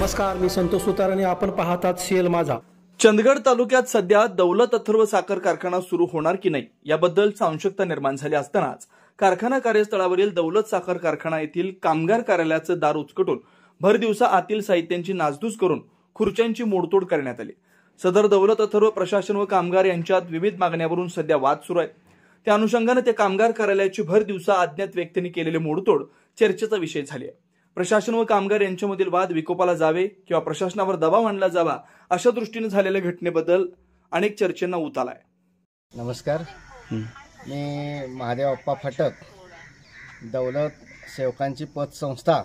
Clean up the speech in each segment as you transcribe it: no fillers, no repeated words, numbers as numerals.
नमस्कार, मी संतोष सुतार आणि आपण पाहतात सीएल माझा। चंदगड तालुक्यात सध्या दौलत अथर्व साखर कारखाना सुरू होणार की नाही याबद्दल संशयता निर्माण झाली असतानाच कारखाना कार्यस्थळावरील दौलत साखर कारखाना येथील कामगार कार्यालयाचे दार उचकटून भर दिवसा आतील साहित्यांची नासधूस करून खुर्च्यांची मोडतोड करण्यात आली। सदर दौलत अथर्व प्रशासन व कामगार यांच्यात विविध मागण्यांवरून सध्या वाद सुरू आहे। त्या अनुषंगाने ते कामगार कार्यालयाची भर दिवसा अज्ञात व्यक्तींनी केलेली मोडतोड चर्चेचा विषय झाली आहे। प्रशासन व कामगार यांच्यामधील वाद विकोपाला जावे किंवा प्रशासनावर दबाव आणला जावा अशा दृष्टीने झालेल्या घटनेबद्दल अनेक चर्चेंना उत आलाय। नमस्कार, मी महादेव अप्पा फाटक, दौलत सेवकांची पतसंस्था,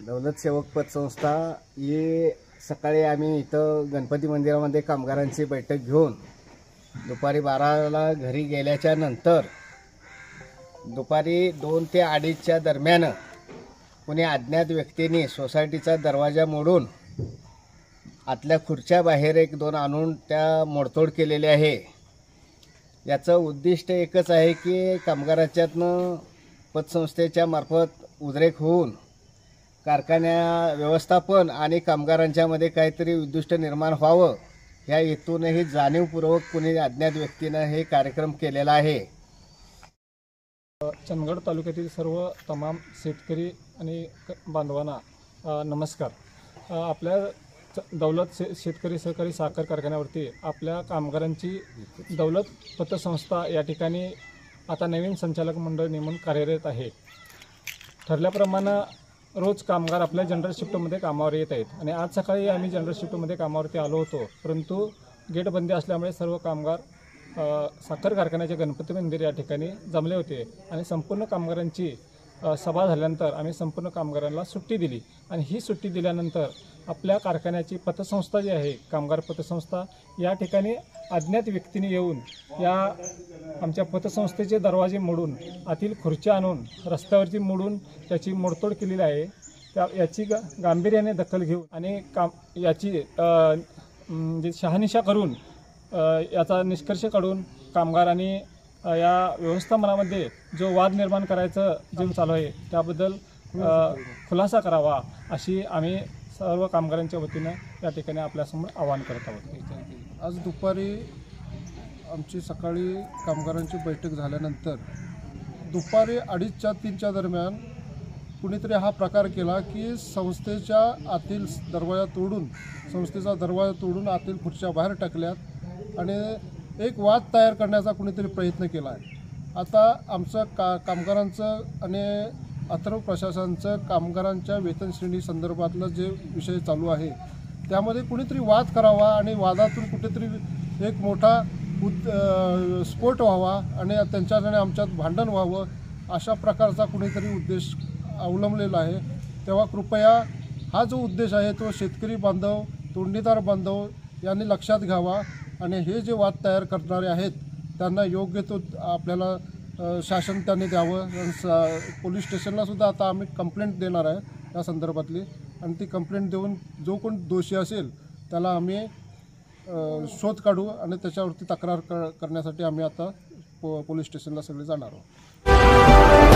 दौलत सेवक पतसंस्था ही सकाळी आम्ही इथं गणपती मंदिरामध्ये कामगारांची बैठक घेऊन दुपारी 12ला घरी गेल्याच्या नंतर दुपारी 2 ते 2:30च्या दरम्यान कोणी अज्ञात व्यक्तींनी सोसायटीचा दरवाजा मोडून आतल्या खुर्च्या बाहेर 1-2 आणून त्या मोडतोड केलेली आहे। याचं उद्दिष्ट एकच आहे की कामगारांच्यातनं पतसंस्थेच्या मार्फत उद्रेक होऊन कारखान्या व्यवस्थापन आणि कामगारांच्यामध्ये काहीतरी उद्दिष्ट निर्माण व्हावं ह्या हेतूनही जाणीवपूर्वक कोणी अज्ञात व्यक्तीनं हे कार्यक्रम केलेला आहे। चंदगड तालुक्यातील सर्व तमाम शेतकरी आणि बांधवांना नमस्कार। आपल्या दौलत शेतकरी सहकारी साखर कारखान्यावरती आपल्या कामगारांची दौलत पतसंस्था या ठिकाणी आता नवीन संचालक मंडळ नेमून कार्यरत आहे। ठरल्याप्रमाणे रोज कामगार आपल्या जनरल शिफ्टमध्ये कामावर येत आहेत आणि आज सकाळी आम्ही जनरल शिफ्टमध्ये कामावरती आलो होतो, परंतु गेट बंदी असल्यामुळे सर्व कामगार साखर कारखान्याच्या गणपती मंदिर या ठिकाणी जमले होते आणि संपूर्ण कामगारांची सभा झाल्यानंतर आम्ही संपूर्ण कामगारांना सुट्टी दिली आणि ही सुट्टी दिल्यानंतर आपल्या कारखान्याची पतसंस्था जी आहे, कामगार पतसंस्था, या ठिकाणी अज्ञात व्यक्तीने येऊन या आमच्या पतसंस्थेचे दरवाजे मोडून आतील खुर्च्या आणून रस्त्यावरची मोडून त्याची मोडतोड केलेली आहे। याची गांभीर्याने दखल घेऊन आणि याची म्हणजे शहानिशा करून याचा निष्कर्ष काढून कामगारांनी या व्यवस्थापनामध्ये जो वाद निर्माण करायचं जे चालू आहे त्याबद्दल खुलासा करावा अशी आम्ही सर्व कामगारांच्या वतीनं या ठिकाणी आपल्यासमोर आवाहन करत आहोत। आज दुपारी आमची सकाळी कामगारांची बैठक झाल्यानंतर दुपारी 2:30-3च्या दरम्यान कुणीतरी हा प्रकार केला की संस्थेच्या आतील संस्थेचा दरवाजा तोडून आतील खुर्च्या बाहेर टाकल्यात आणि एक वाद तयार करण्याचा कुणीतरी प्रयत्न केला आहे। आता आमचं कामगारांचं आणि अथर्व प्रशासनाचं कामगारांच्या वेतन श्रेणी संदर्भातलं जे विषय चालू आहे त्यामध्ये कुणीतरी वाद करावा आणि वादातून कुठेतरी एक मोठा स्फोट व्हावा आणि त्यांच्याकडे आमच्यात भांडण व्हावं अशा प्रकारचा कुणीतरी उद्देश अवलंबलेला आहे। तेव्हा कृपया हा जो उद्देश आहे तो शेतकरी बांधव, तोंडीदार बांधव यांनी लक्षात घ्यावा आणि हे जे वाद तयार करणारे आहेत त्यांना योग्य तो आपल्याला शासन त्यांनी द्यावं। पोलीस स्टेशनला सुद्धा आता आम्ही कंप्लेंट देणार आहे या संदर्भातली आणि ती कंप्लेंट देऊन जो कोण दोषी असेल त्याला आम्ही शोध काढू आणि त्याच्यावरती तक्रार करण्यासाठी आम्ही आता पोलीस स्टेशनला सगळे जाणार आहोत।